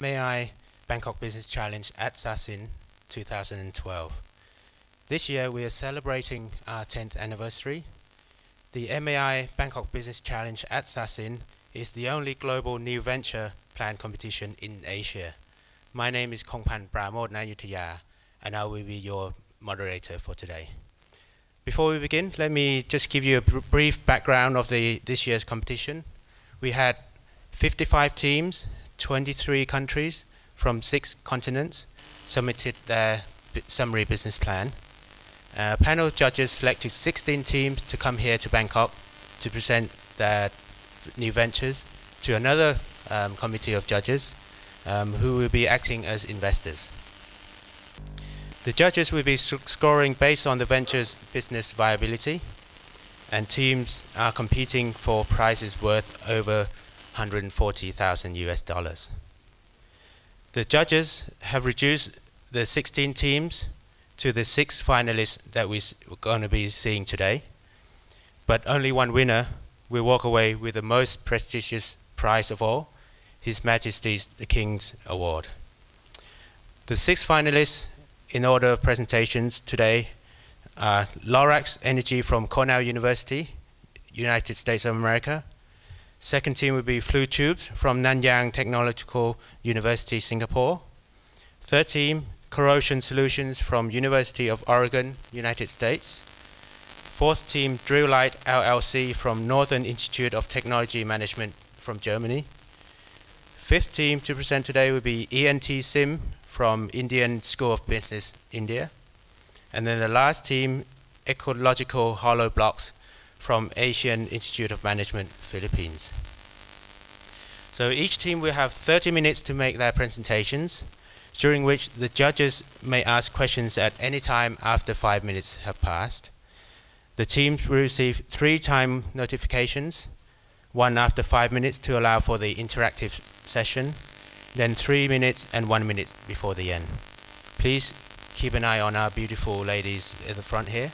MAI Bangkok Business Challenge at Sasin 2012. This year we are celebrating our 10th anniversary. The MAI Bangkok Business Challenge at Sasin is the only global new venture plan competition in Asia. My name is Kongpan Pramod Nayutaya, and I will be your moderator for today. Before we begin, let me just give you a brief background of this year's competition. We had 55 teams, 23 countries from 6 continents submitted their summary business plan. Panel judges selected 16 teams to come here to Bangkok to present their new ventures to another committee of judges who will be acting as investors. The judges will be scoring based on the venture's business viability, and teams are competing for prizes worth over 140,000 US dollars. The judges have reduced the 16 teams to the 6 finalists that we're going to be seeing today, but only one winner will walk away with the most prestigious prize of all, His Majesty's the King's Award. The 6 finalists in order of presentations today are Lorax Energy from Cornell University, United States of America. Second team will be Flu Tubes from Nanyang Technological University, Singapore. Third team, Corrosion Solutions from University of Oregon, United States. Fourth team, Drill Light LLC from Northern Institute of Technology Management from Germany. Fifth team to present today will be ENT Sim from Indian School of Business, India. And then the last team, Ecological Hollow Blocks from Asian Institute of Management, Philippines. So each team will have 30 minutes to make their presentations, during which the judges may ask questions at any time after 5 minutes have passed. The teams will receive 3 time notifications, one after 5 minutes to allow for the interactive session, then 3 minutes and 1 minute before the end. Please keep an eye on our beautiful ladies at the front here.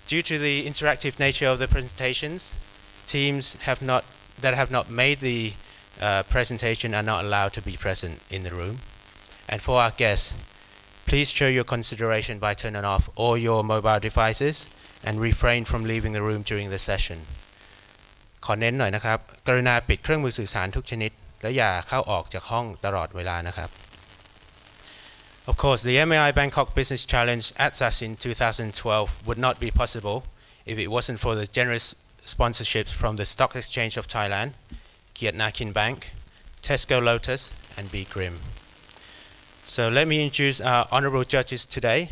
Due to the interactive nature of the presentations, teams that have not made the presentation are not allowed to be present in the room. And for our guests, please show your consideration by turning off all your mobile devices and refrain from leaving the room during the session. ขอเน้นหน่อยนะครับกรุณาปิดเครื่องมือสื่อสารทุกชนิดและอย่าเข้าออกจากห้องตลอดเวลานะครับ Of course, the MAI Bangkok Business Challenge at Sasin 2012 would not be possible if it wasn't for the generous sponsorships from the Stock Exchange of Thailand, Kiat Nakin Bank, Tesco Lotus, and B. Grimm. So let me introduce our honorable judges today.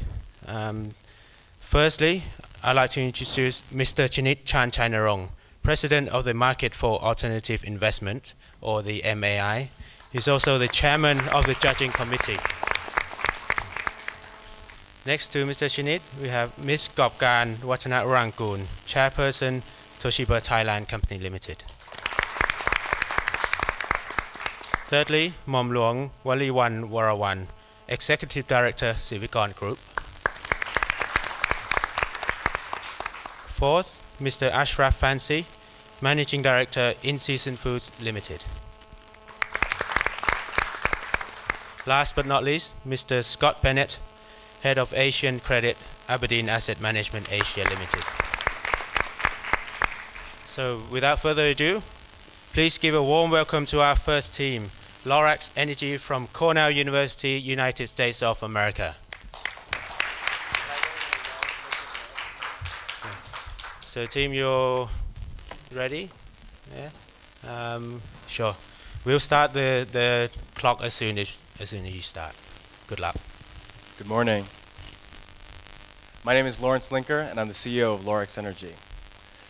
Firstly, I'd like to introduce Mr. Chinit Chanchanarong, President of the Market for Alternative Investment, or the MAI. He's also the Chairman of the Judging Committee. Next to Mr. Chinit, we have Ms. Gopkan Watanarangkoon, Chairperson, Toshiba Thailand Company Limited. Thirdly, Mom Luong Waliwan Warawan, Executive Director, Civicorn Group. Fourth, Mr. Ashraf Fancy, Managing Director, In Season Foods Limited. Last but not least, Mr. Scott Bennett, Head of Asian Credit, Aberdeen Asset Management Asia Limited. So without further ado, please give a warm welcome to our first team, Lorax Energy from Cornell University, United States of America. So team, you're ready? Yeah? Sure. We'll start the clock as soon as you start. Good luck. Good morning. My name is Lawrence Linker, and I'm the CEO of Lorax Energy.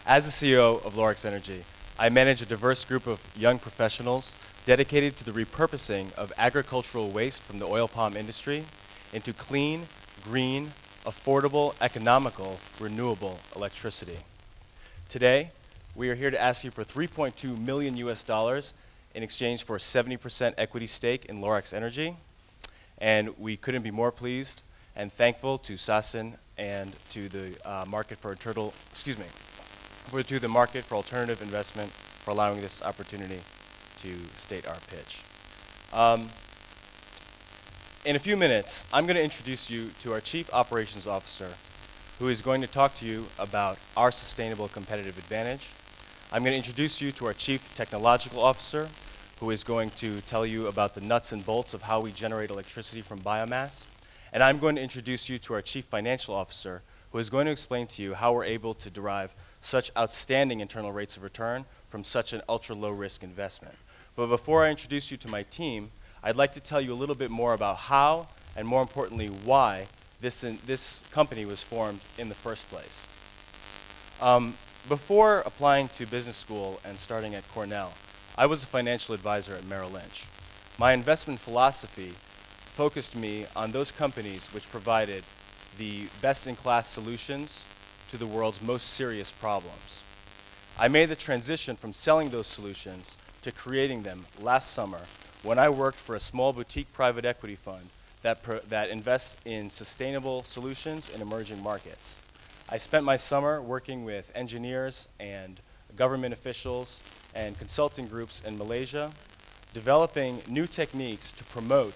As the CEO of Lorax Energy, I manage a diverse group of young professionals dedicated to the repurposing of agricultural waste from the oil palm industry into clean, green, affordable, economical, renewable electricity. Today, we are here to ask you for $3.2 million US in exchange for a 70% equity stake in Lorax Energy. And we couldn't be more pleased and thankful to Sasin and to the Market for Alternative Investment for allowing this opportunity to state our pitch. Um, in a few minutes, I'm going to introduce you to our Chief Operations Officer, who is going to talk to you about our sustainable competitive advantage. I'm going to introduce you to our Chief Technological Officer, who is going to tell you about the nuts and bolts of how we generate electricity from biomass. And I'm going to introduce you to our Chief Financial Officer, who is going to explain to you how we're able to derive such outstanding internal rates of return from such an ultra-low risk investment. But before I introduce you to my team, I'd like to tell you a little bit more about how, and more importantly, why this company was formed in the first place. Before applying to business school and starting at Cornell, I was a financial advisor at Merrill Lynch. My investment philosophy focused me on those companies which provided the best-in-class solutions to the world's most serious problems. I made the transition from selling those solutions to creating them last summer when I worked for a small boutique private equity fund that invests in sustainable solutions in emerging markets. I spent my summer working with engineers and government officials and consulting groups in Malaysia, developing new techniques to promote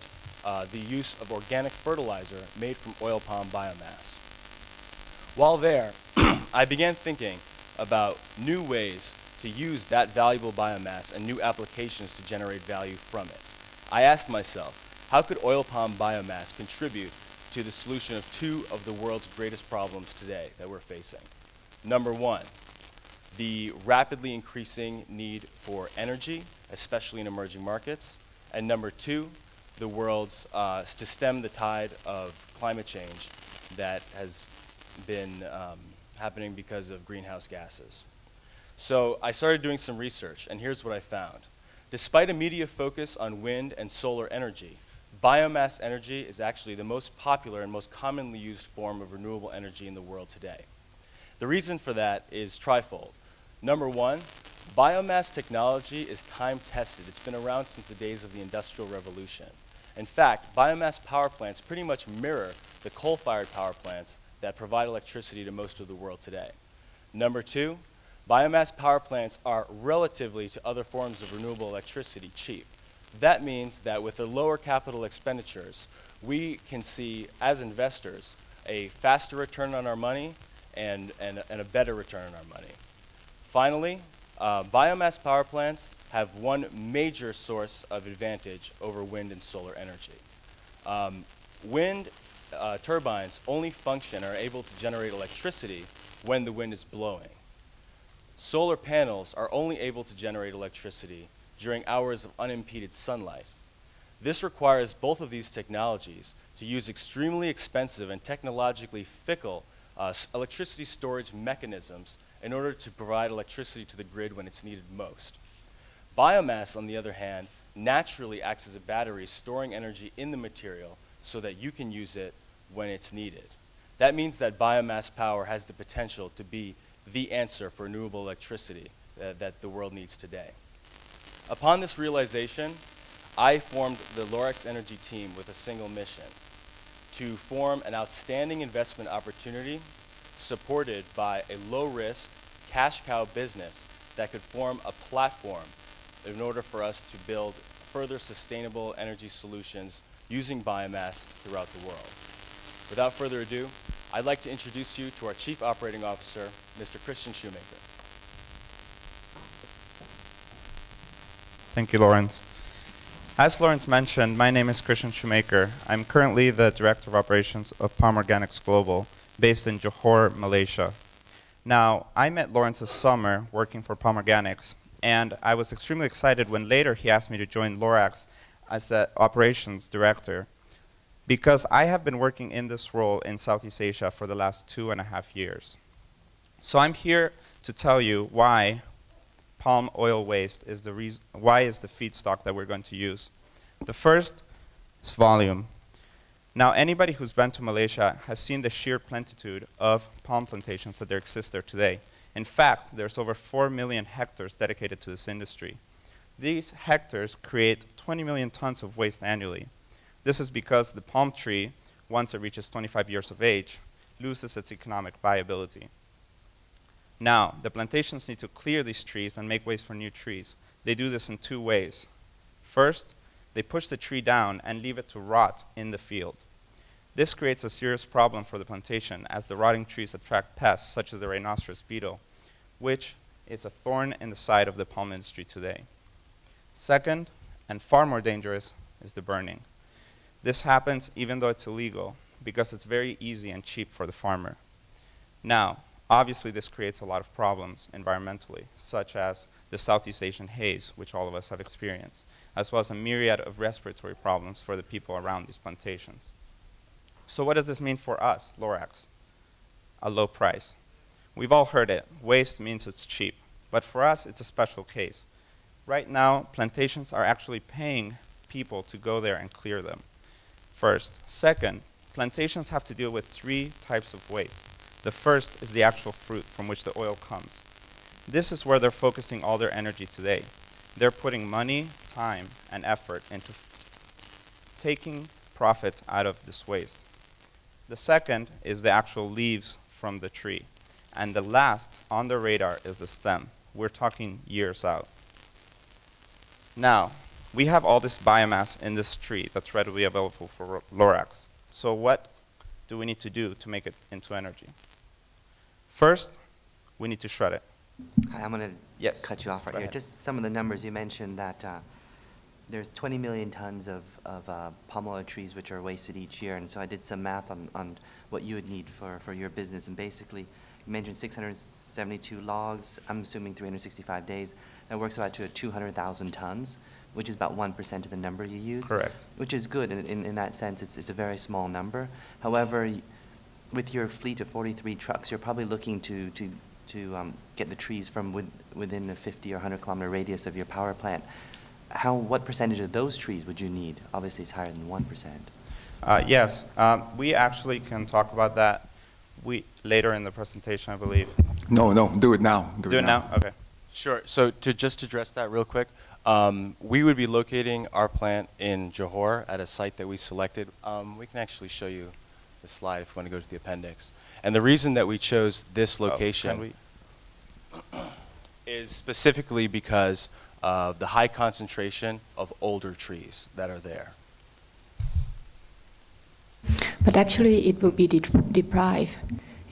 the use of organic fertilizer made from oil palm biomass. While there, I began thinking about new ways to use that valuable biomass and new applications to generate value from it. I asked myself, how could oil palm biomass contribute to the solution of two of the world's greatest problems today that we're facing? Number one, the rapidly increasing need for energy, especially in emerging markets. And number two, the world's, to stem the tide of climate change that has been happening because of greenhouse gases. So I started doing some research, and here's what I found. Despite a media focus on wind and solar energy, biomass energy is actually the most popular and most commonly used form of renewable energy in the world today. The reason for that is trifold. Number one, biomass technology is time-tested. It's been around since the days of the Industrial Revolution. In fact, biomass power plants pretty much mirror the coal-fired power plants that provide electricity to most of the world today. Number two, biomass power plants are relatively to other forms of renewable electricity cheap. That means that with the lower capital expenditures, we can see, as investors, a faster return on our money and a better return on our money. Finally, biomass power plants have one major source of advantage over wind and solar energy. Wind turbines only function or are able to generate electricity when the wind is blowing. Solar panels are only able to generate electricity during hours of unimpeded sunlight. This requires both of these technologies to use extremely expensive and technologically fickle electricity storage mechanisms in order to provide electricity to the grid when it's needed most. Biomass, on the other hand, naturally acts as a battery, storing energy in the material so that you can use it when it's needed. That means that biomass power has the potential to be the answer for renewable electricity that the world needs today. Upon this realization, I formed the Lorax Energy team with a single mission: to form an outstanding investment opportunity supported by a low-risk, cash cow business that could form a platform in order for us to build further sustainable energy solutions using biomass throughout the world. Without further ado, I'd like to introduce you to our Chief Operating Officer, Mr. Christian Shoemaker. Thank you, Lawrence. As Lawrence mentioned, my name is Christian Shoemaker. I'm currently the Director of Operations of Palm Organics Global, based in Johor, Malaysia. Now, I met Lawrence this summer working for Palm Organics, and I was extremely excited when later he asked me to join Lorax as the Operations Director, because I have been working in this role in Southeast Asia for the last 2.5 years. So I'm here to tell you why palm oil waste is the reason, why is the feedstock that we're going to use. The first is volume. Now, anybody who's been to Malaysia has seen the sheer plenitude of palm plantations that there exist there today. In fact, there's over 4 million hectares dedicated to this industry. These hectares create 20 million tons of waste annually. This is because the palm tree, once it reaches 25 years of age, loses its economic viability. Now, the plantations need to clear these trees and make ways for new trees. They do this in two ways. First, They push the tree down and leave it to rot in the field. This creates a serious problem for the plantation, as the rotting trees attract pests such as the rhinoceros beetle, which is a thorn in the side of the palm industry today. Second, and far more dangerous, is the burning. This happens even though it's illegal, because it's very easy and cheap for the farmer. Now, obviously this creates a lot of problems environmentally, such as the Southeast Asian haze, which all of us have experienced, as well as a myriad of respiratory problems for the people around these plantations. So what does this mean for us, Lorax? A low price. We've all heard it. Waste means it's cheap. But for us, it's a special case. Right now, plantations are actually paying people to go there and clear them. First. Second, plantations have to deal with 3 types of waste. The first is the actual fruit from which the oil comes. This is where they're focusing all their energy today. They're putting money, time, and effort into taking profits out of this waste. The second is the actual leaves from the tree. And the last on the radar is the stem. We're talking years out. Now, we have all this biomass in this tree that's readily available for Lorax. So what do we need to do to make it into energy? First, we need to shred it. Hi, I'm going to cut you off right here. Just some of the numbers you mentioned that there's 20 million tons of palm oil trees which are wasted each year. And so I did some math on what you would need for your business. And basically, you mentioned 672 logs, I'm assuming 365 days. That works out to 200,000 tons, which is about 1% of the number you use. Correct. Which is good. In that sense, it's a very small number. However, with your fleet of 43 trucks, you're probably looking to get the trees from within a 50 or 100 kilometer radius of your power plant. What percentage of those trees would you need? Obviously, it's higher than 1%. Yes, we actually can talk about that later in the presentation, I believe. No, do it now. Do it now? Okay. Sure. So to just address that real quick, we would be locating our plant in Johor at a site that we selected. We can actually show you the slide if you want to go to the appendix. And the reason that we chose this location is specifically because of the high concentration of older trees that are there. But actually, it will be deprived.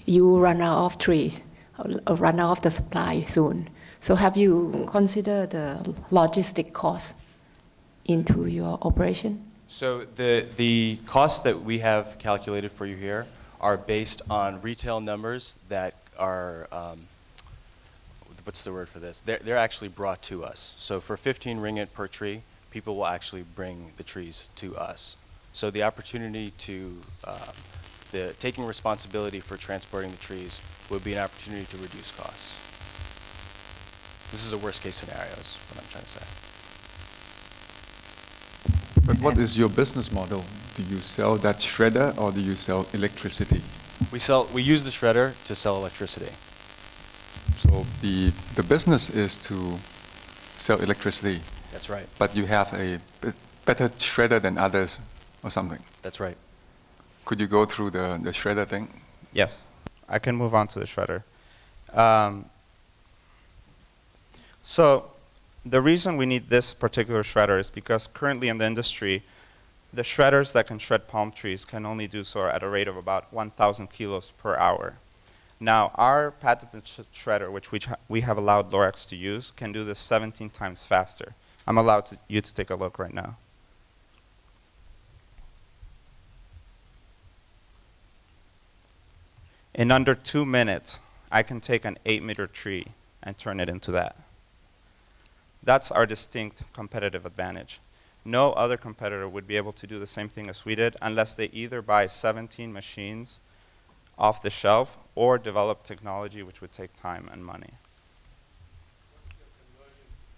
You run out of trees, or run out of the supply soon. So have you considered the logistic cost into your operation? So the costs that we have calculated for you here are based on retail numbers that are, what's the word for this? They're actually brought to us. So for 15 ringgit per tree, people will actually bring the trees to us. So the opportunity to, taking responsibility for transporting the trees would be an opportunity to reduce costs. This is a worst case scenario is what I'm trying to say. But what is your business model? Do you sell that shredder or do you sell electricity? We use the shredder to sell electricity. So the business is to sell electricity. That's right. But you have a better shredder than others or something. That's right. Could you go through the shredder thing? Yes, I can move on to the shredder. So the reason we need this particular shredder is because currently in the industry, the shredders that can shred palm trees can only do so at a rate of about 1,000 kilos per hour. Now, our patented shredder, which we have allowed Lorax to use, can do this 17 times faster. I'm allowed you to take a look right now. In under 2 minutes, I can take an 8-meter tree and turn it into that. That's our distinct competitive advantage. No other competitor would be able to do the same thing as we did unless they either buy 17 machines off the shelf or develop technology which would take time and money.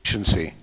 Efficiency.